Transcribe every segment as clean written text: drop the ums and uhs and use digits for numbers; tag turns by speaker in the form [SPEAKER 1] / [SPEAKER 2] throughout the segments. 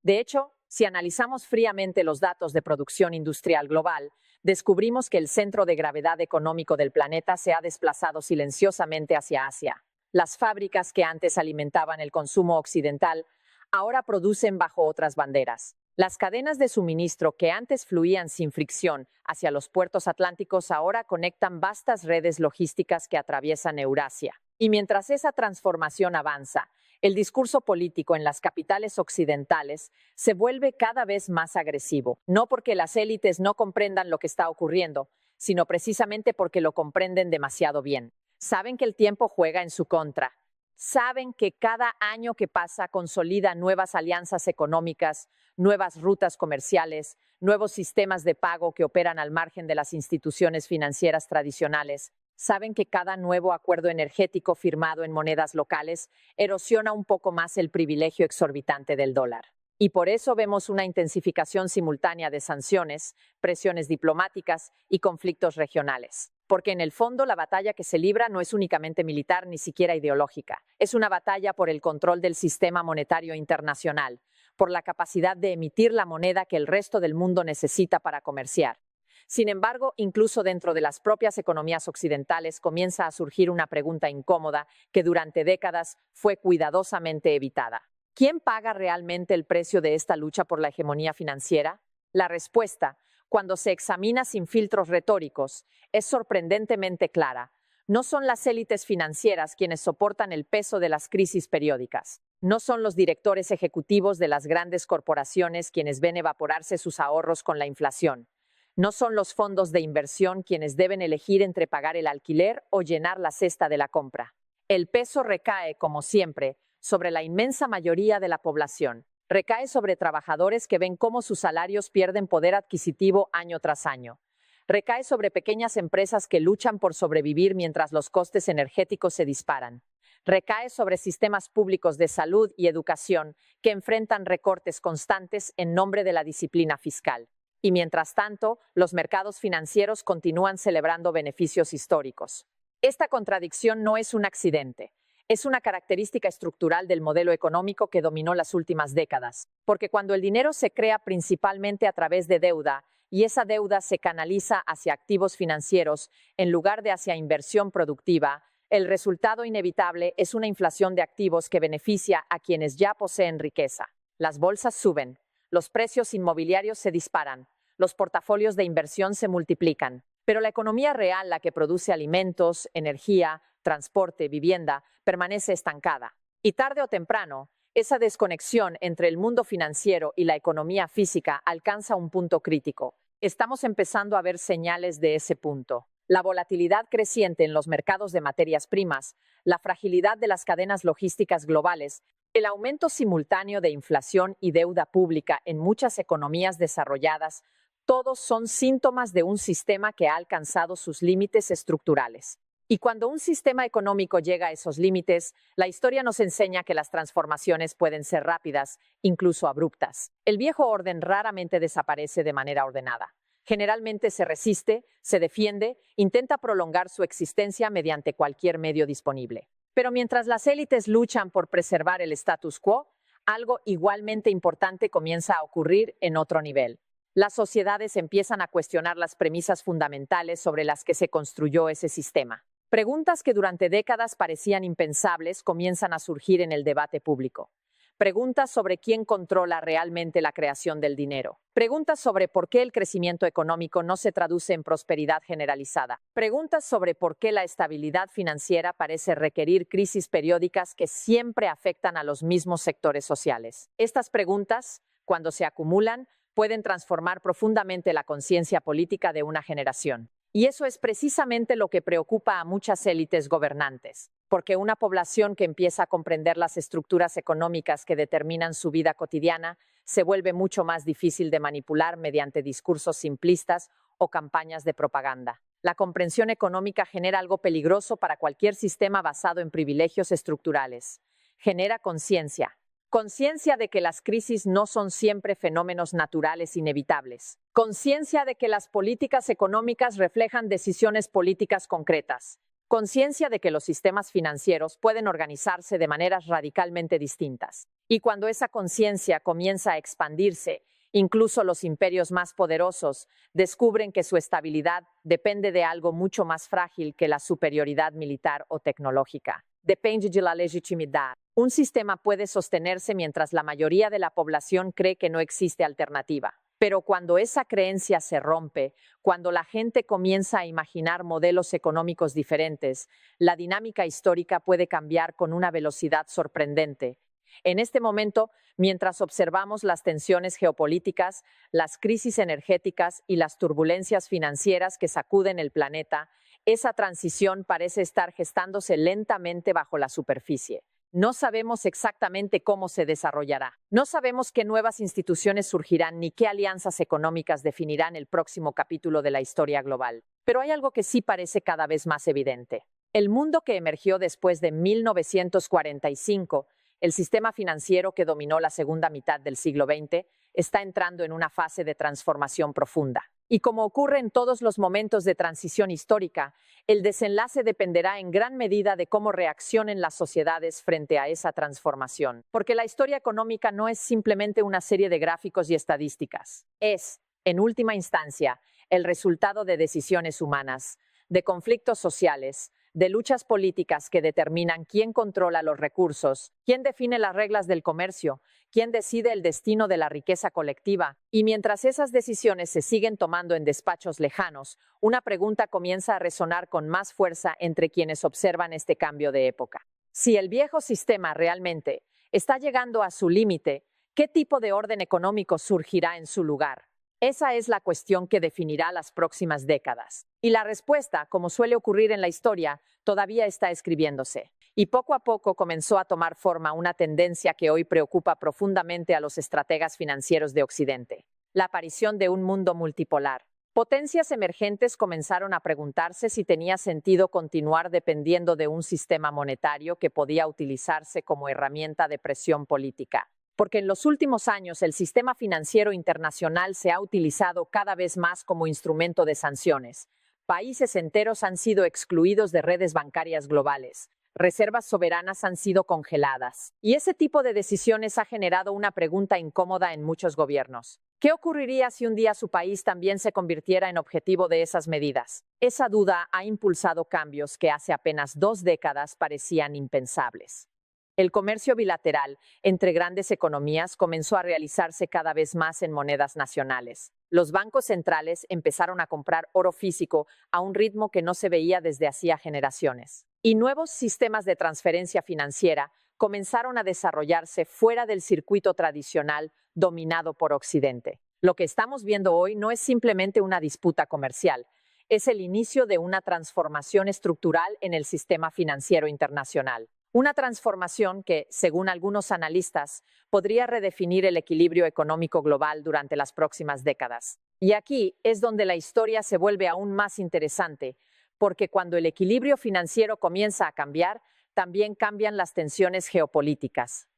[SPEAKER 1] De hecho, si analizamos fríamente los datos de producción industrial global, descubrimos que el centro de gravedad económico del planeta se ha desplazado silenciosamente hacia Asia. Las fábricas que antes alimentaban el consumo occidental ahora producen bajo otras banderas. Las cadenas de suministro que antes fluían sin fricción hacia los puertos atlánticos ahora conectan vastas redes logísticas que atraviesan Eurasia. Y mientras esa transformación avanza, el discurso político en las capitales occidentales se vuelve cada vez más agresivo, no porque las élites no comprendan lo que está ocurriendo, sino precisamente porque lo comprenden demasiado bien. Saben que el tiempo juega en su contra. Saben que cada año que pasa consolida nuevas alianzas económicas, nuevas rutas comerciales, nuevos sistemas de pago que operan al margen de las instituciones financieras tradicionales. Saben que cada nuevo acuerdo energético firmado en monedas locales erosiona un poco más el privilegio exorbitante del dólar. Y por eso vemos una intensificación simultánea de sanciones, presiones diplomáticas y conflictos regionales. Porque en el fondo la batalla que se libra no es únicamente militar ni siquiera ideológica. Es una batalla por el control del sistema monetario internacional, por la capacidad de emitir la moneda que el resto del mundo necesita para comerciar. Sin embargo, incluso dentro de las propias economías occidentales comienza a surgir una pregunta incómoda que durante décadas fue cuidadosamente evitada. ¿Quién paga realmente el precio de esta lucha por la hegemonía financiera? La respuesta, cuando se examina sin filtros retóricos, es sorprendentemente clara. No son las élites financieras quienes soportan el peso de las crisis periódicas. No son los directores ejecutivos de las grandes corporaciones quienes ven evaporarse sus ahorros con la inflación. No son los fondos de inversión quienes deben elegir entre pagar el alquiler o llenar la cesta de la compra. El peso recae, como siempre, sobre la inmensa mayoría de la población. Recae sobre trabajadores que ven cómo sus salarios pierden poder adquisitivo año tras año. Recae sobre pequeñas empresas que luchan por sobrevivir mientras los costes energéticos se disparan. Recae sobre sistemas públicos de salud y educación que enfrentan recortes constantes en nombre de la disciplina fiscal. Y mientras tanto, los mercados financieros continúan celebrando beneficios históricos. Esta contradicción no es un accidente. Es una característica estructural del modelo económico que dominó las últimas décadas, porque cuando el dinero se crea principalmente a través de deuda y esa deuda se canaliza hacia activos financieros en lugar de hacia inversión productiva, el resultado inevitable es una inflación de activos que beneficia a quienes ya poseen riqueza. Las bolsas suben, los precios inmobiliarios se disparan, los portafolios de inversión se multiplican, pero la economía real, la que produce alimentos, energía, transporte, vivienda, permanece estancada. Y tarde o temprano, esa desconexión entre el mundo financiero y la economía física alcanza un punto crítico. Estamos empezando a ver señales de ese punto. La volatilidad creciente en los mercados de materias primas, la fragilidad de las cadenas logísticas globales, el aumento simultáneo de inflación y deuda pública en muchas economías desarrolladas, todos son síntomas de un sistema que ha alcanzado sus límites estructurales. Y cuando un sistema económico llega a esos límites, la historia nos enseña que las transformaciones pueden ser rápidas, incluso abruptas. El viejo orden raramente desaparece de manera ordenada. Generalmente se resiste, se defiende, intenta prolongar su existencia mediante cualquier medio disponible. Pero mientras las élites luchan por preservar el status quo, algo igualmente importante comienza a ocurrir en otro nivel. Las sociedades empiezan a cuestionar las premisas fundamentales sobre las que se construyó ese sistema. Preguntas que durante décadas parecían impensables comienzan a surgir en el debate público. Preguntas sobre quién controla realmente la creación del dinero. Preguntas sobre por qué el crecimiento económico no se traduce en prosperidad generalizada. Preguntas sobre por qué la estabilidad financiera parece requerir crisis periódicas que siempre afectan a los mismos sectores sociales. Estas preguntas, cuando se acumulan, pueden transformar profundamente la conciencia política de una generación. Y eso es precisamente lo que preocupa a muchas élites gobernantes, porque una población que empieza a comprender las estructuras económicas que determinan su vida cotidiana se vuelve mucho más difícil de manipular mediante discursos simplistas o campañas de propaganda. La comprensión económica genera algo peligroso para cualquier sistema basado en privilegios estructurales. Genera conciencia. Conciencia de que las crisis no son siempre fenómenos naturales inevitables. Conciencia de que las políticas económicas reflejan decisiones políticas concretas. conciencia de que los sistemas financieros pueden organizarse de maneras radicalmente distintas. Y cuando esa conciencia comienza a expandirse, incluso los imperios más poderosos descubren que su estabilidad depende de algo mucho más frágil que la superioridad militar o tecnológica. Depende de la legitimidad. Un sistema puede sostenerse mientras la mayoría de la población cree que no existe alternativa. Pero cuando esa creencia se rompe, cuando la gente comienza a imaginar modelos económicos diferentes, la dinámica histórica puede cambiar con una velocidad sorprendente. En este momento, mientras observamos las tensiones geopolíticas, las crisis energéticas y las turbulencias financieras que sacuden el planeta, esa transición parece estar gestándose lentamente bajo la superficie. No sabemos exactamente cómo se desarrollará. No sabemos qué nuevas instituciones surgirán ni qué alianzas económicas definirán el próximo capítulo de la historia global. Pero hay algo que sí parece cada vez más evidente. El mundo que emergió después de 1945, el sistema financiero que dominó la segunda mitad del siglo XX, está entrando en una fase de transformación profunda. Y como ocurre en todos los momentos de transición histórica, el desenlace dependerá en gran medida de cómo reaccionen las sociedades frente a esa transformación. Porque la historia económica no es simplemente una serie de gráficos y estadísticas. Es, en última instancia, el resultado de decisiones humanas, de conflictos sociales, de luchas políticas que determinan quién controla los recursos, quién define las reglas del comercio, quién decide el destino de la riqueza colectiva. Y mientras esas decisiones se siguen tomando en despachos lejanos, una pregunta comienza a resonar con más fuerza entre quienes observan este cambio de época. Si el viejo sistema realmente está llegando a su límite, ¿qué tipo de orden económico surgirá en su lugar? Esa es la cuestión que definirá las próximas décadas. Y la respuesta, como suele ocurrir en la historia, todavía está escribiéndose. Y poco a poco comenzó a tomar forma una tendencia que hoy preocupa profundamente a los estrategas financieros de Occidente: la aparición de un mundo multipolar. Potencias emergentes comenzaron a preguntarse si tenía sentido continuar dependiendo de un sistema monetario que podía utilizarse como herramienta de presión política. Porque en los últimos años el sistema financiero internacional se ha utilizado cada vez más como instrumento de sanciones. Países enteros han sido excluidos de redes bancarias globales. Reservas soberanas han sido congeladas. Y ese tipo de decisiones ha generado una pregunta incómoda en muchos gobiernos. ¿Qué ocurriría si un día su país también se convirtiera en objetivo de esas medidas? Esa duda ha impulsado cambios que hace apenas 2 décadas parecían impensables. El comercio bilateral entre grandes economías comenzó a realizarse cada vez más en monedas nacionales. Los bancos centrales empezaron a comprar oro físico a un ritmo que no se veía desde hacía generaciones. Y nuevos sistemas de transferencia financiera comenzaron a desarrollarse fuera del circuito tradicional dominado por Occidente. Lo que estamos viendo hoy no es simplemente una disputa comercial, es el inicio de una transformación estructural en el sistema financiero internacional. Una transformación que, según algunos analistas, podría redefinir el equilibrio económico global durante las próximas décadas. Y aquí es donde la historia se vuelve aún más interesante, porque cuando el equilibrio financiero comienza a cambiar, también cambian las tensiones geopolíticas.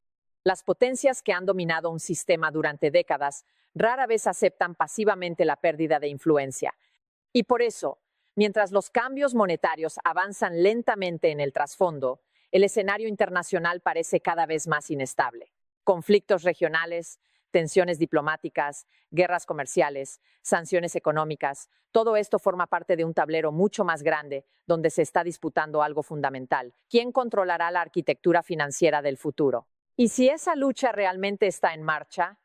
[SPEAKER 1] Las potencias que han dominado un sistema durante décadas rara vez aceptan pasivamente la pérdida de influencia. Y por eso, mientras los cambios monetarios avanzan lentamente en el trasfondo, el escenario internacional parece cada vez más inestable. Conflictos regionales, tensiones diplomáticas, guerras comerciales, sanciones económicas, todo esto forma parte de un tablero mucho más grande donde se está disputando algo fundamental: ¿quién controlará la arquitectura financiera del futuro? Y si esa lucha realmente está en marcha,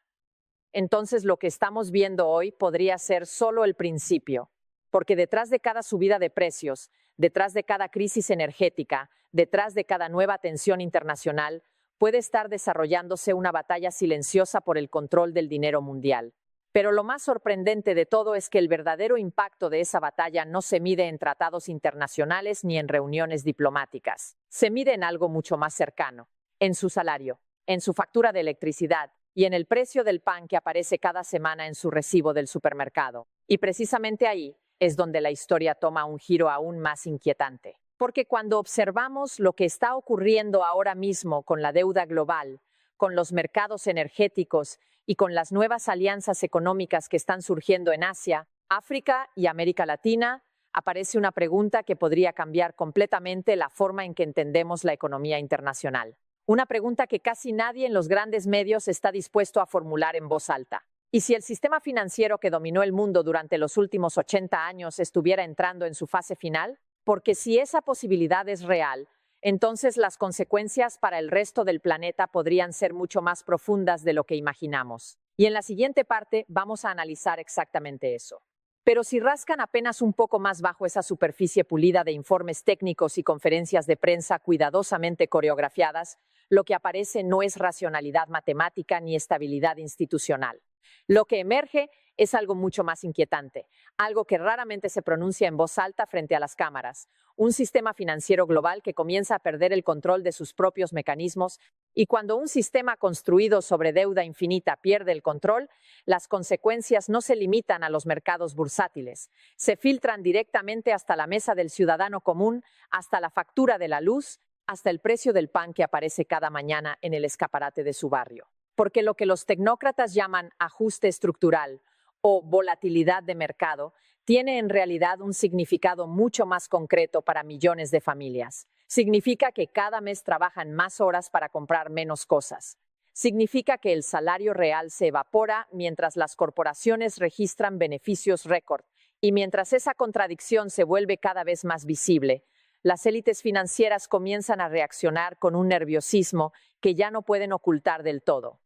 [SPEAKER 1] entonces lo que estamos viendo hoy podría ser solo el principio, porque detrás de cada subida de precios, detrás de cada crisis energética, detrás de cada nueva tensión internacional, puede estar desarrollándose una batalla silenciosa por el control del dinero mundial. Pero lo más sorprendente de todo es que el verdadero impacto de esa batalla no se mide en tratados internacionales ni en reuniones diplomáticas. Se mide en algo mucho más cercano: en su salario, en su factura de electricidad y en el precio del pan que aparece cada semana en su recibo del supermercado. Y precisamente ahí es donde la historia toma un giro aún más inquietante. Porque cuando observamos lo que está ocurriendo ahora mismo con la deuda global, con los mercados energéticos y con las nuevas alianzas económicas que están surgiendo en Asia, África y América Latina, aparece una pregunta que podría cambiar completamente la forma en que entendemos la economía internacional. Una pregunta que casi nadie en los grandes medios está dispuesto a formular en voz alta. ¿Y si el sistema financiero que dominó el mundo durante los últimos 80 años estuviera entrando en su fase final? Porque si esa posibilidad es real, entonces las consecuencias para el resto del planeta podrían ser mucho más profundas de lo que imaginamos. Y en la siguiente parte vamos a analizar exactamente eso. Pero si rascan apenas un poco más bajo esa superficie pulida de informes técnicos y conferencias de prensa cuidadosamente coreografiadas, lo que aparece no es racionalidad matemática ni estabilidad institucional. Lo que emerge es algo mucho más inquietante, algo que raramente se pronuncia en voz alta frente a las cámaras, un sistema financiero global que comienza a perder el control de sus propios mecanismos, y cuando un sistema construido sobre deuda infinita pierde el control, las consecuencias no se limitan a los mercados bursátiles, se filtran directamente hasta la mesa del ciudadano común, hasta la factura de la luz, hasta el precio del pan que aparece cada mañana en el escaparate de su barrio. Porque lo que los tecnócratas llaman ajuste estructural o volatilidad de mercado tiene en realidad un significado mucho más concreto para millones de familias. Significa que cada mes trabajan más horas para comprar menos cosas. Significa que el salario real se evapora mientras las corporaciones registran beneficios récord. Y mientras esa contradicción se vuelve cada vez más visible, las élites financieras comienzan a reaccionar con un nerviosismo que ya no pueden ocultar del todo.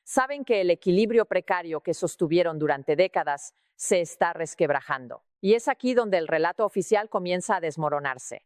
[SPEAKER 1] Saben que el equilibrio precario que sostuvieron durante décadas se está resquebrajando. Y es aquí donde el relato oficial comienza a desmoronarse.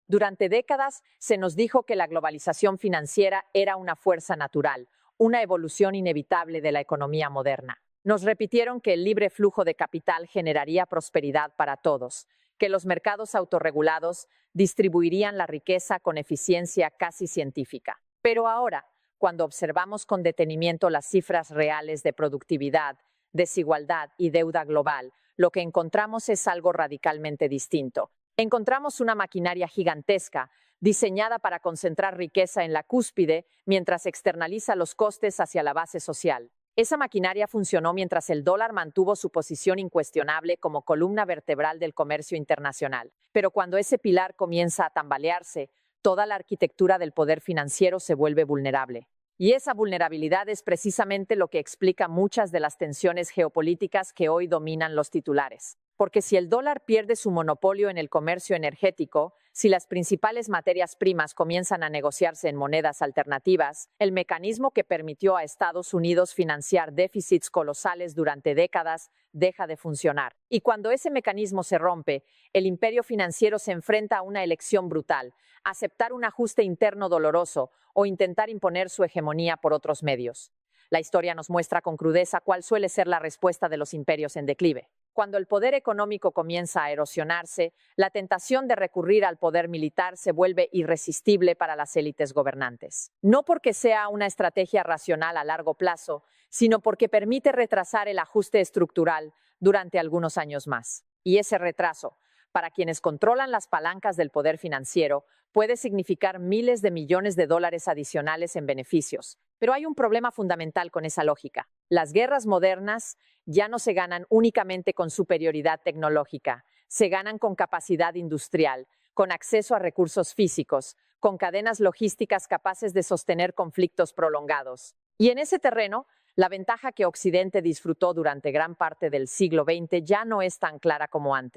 [SPEAKER 1] Durante décadas se nos dijo que la globalización financiera era una fuerza natural, una evolución inevitable de la economía moderna. Nos repitieron que el libre flujo de capital generaría prosperidad para todos, que los mercados autorregulados distribuirían la riqueza con eficiencia casi científica. Pero ahora, cuando observamos con detenimiento las cifras reales de productividad, desigualdad y deuda global, lo que encontramos es algo radicalmente distinto. Encontramos una maquinaria gigantesca, diseñada para concentrar riqueza en la cúspide, mientras externaliza los costes hacia la base social. Esa maquinaria funcionó mientras el dólar mantuvo su posición incuestionable como columna vertebral del comercio internacional. Pero cuando ese pilar comienza a tambalearse, toda la arquitectura del poder financiero se vuelve vulnerable. Y esa vulnerabilidad es precisamente lo que explica muchas de las tensiones geopolíticas que hoy dominan los titulares. Porque si el dólar pierde su monopolio en el comercio energético, si las principales materias primas comienzan a negociarse en monedas alternativas, el mecanismo que permitió a Estados Unidos financiar déficits colosales durante décadas deja de funcionar. Y cuando ese mecanismo se rompe, el imperio financiero se enfrenta a una elección brutal: aceptar un ajuste interno doloroso o intentar imponer su hegemonía por otros medios. La historia nos muestra con crudeza cuál suele ser la respuesta de los imperios en declive. Cuando el poder económico comienza a erosionarse, la tentación de recurrir al poder militar se vuelve irresistible para las élites gobernantes. No porque sea una estrategia racional a largo plazo, sino porque permite retrasar el ajuste estructural durante algunos años más. Y ese retraso, para quienes controlan las palancas del poder financiero, puede significar miles de millones de dólares adicionales en beneficios. Pero hay un problema fundamental con esa lógica. Las guerras modernas ya no se ganan únicamente con superioridad tecnológica, se ganan con capacidad industrial, con acceso a recursos físicos, con cadenas logísticas capaces de sostener conflictos prolongados. Y en ese terreno, la ventaja que Occidente disfrutó durante gran parte del siglo XX ya no es tan clara como antes.